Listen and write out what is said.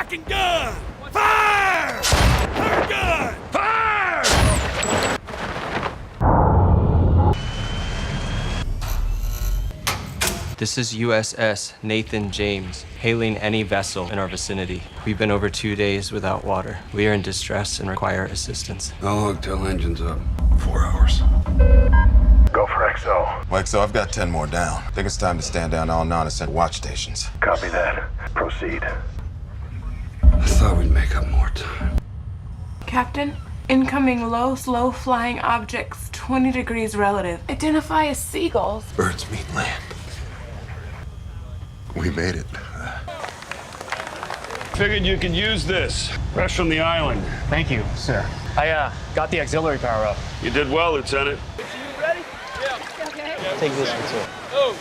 Tracking gun! Fire! Fire gun! Fire! This is USS Nathan James, hailing any vessel in our vicinity. We've been over 2 days without water. We are in distress and require assistance. How long till engine's up? 4 hours. Go for XO. XO, I've got 10 more down. I think it's time to stand down all non-essential watch stations. Copy that. Proceed. I thought we'd make up more time. Captain, incoming low, slow-flying objects, 20 degrees relative. Identify as seagulls. Birds meet land. We made it. Figured you could use this. Fresh from the island. Thank you, sir. I got the auxiliary power up. You did well, Lieutenant. Take this one, too.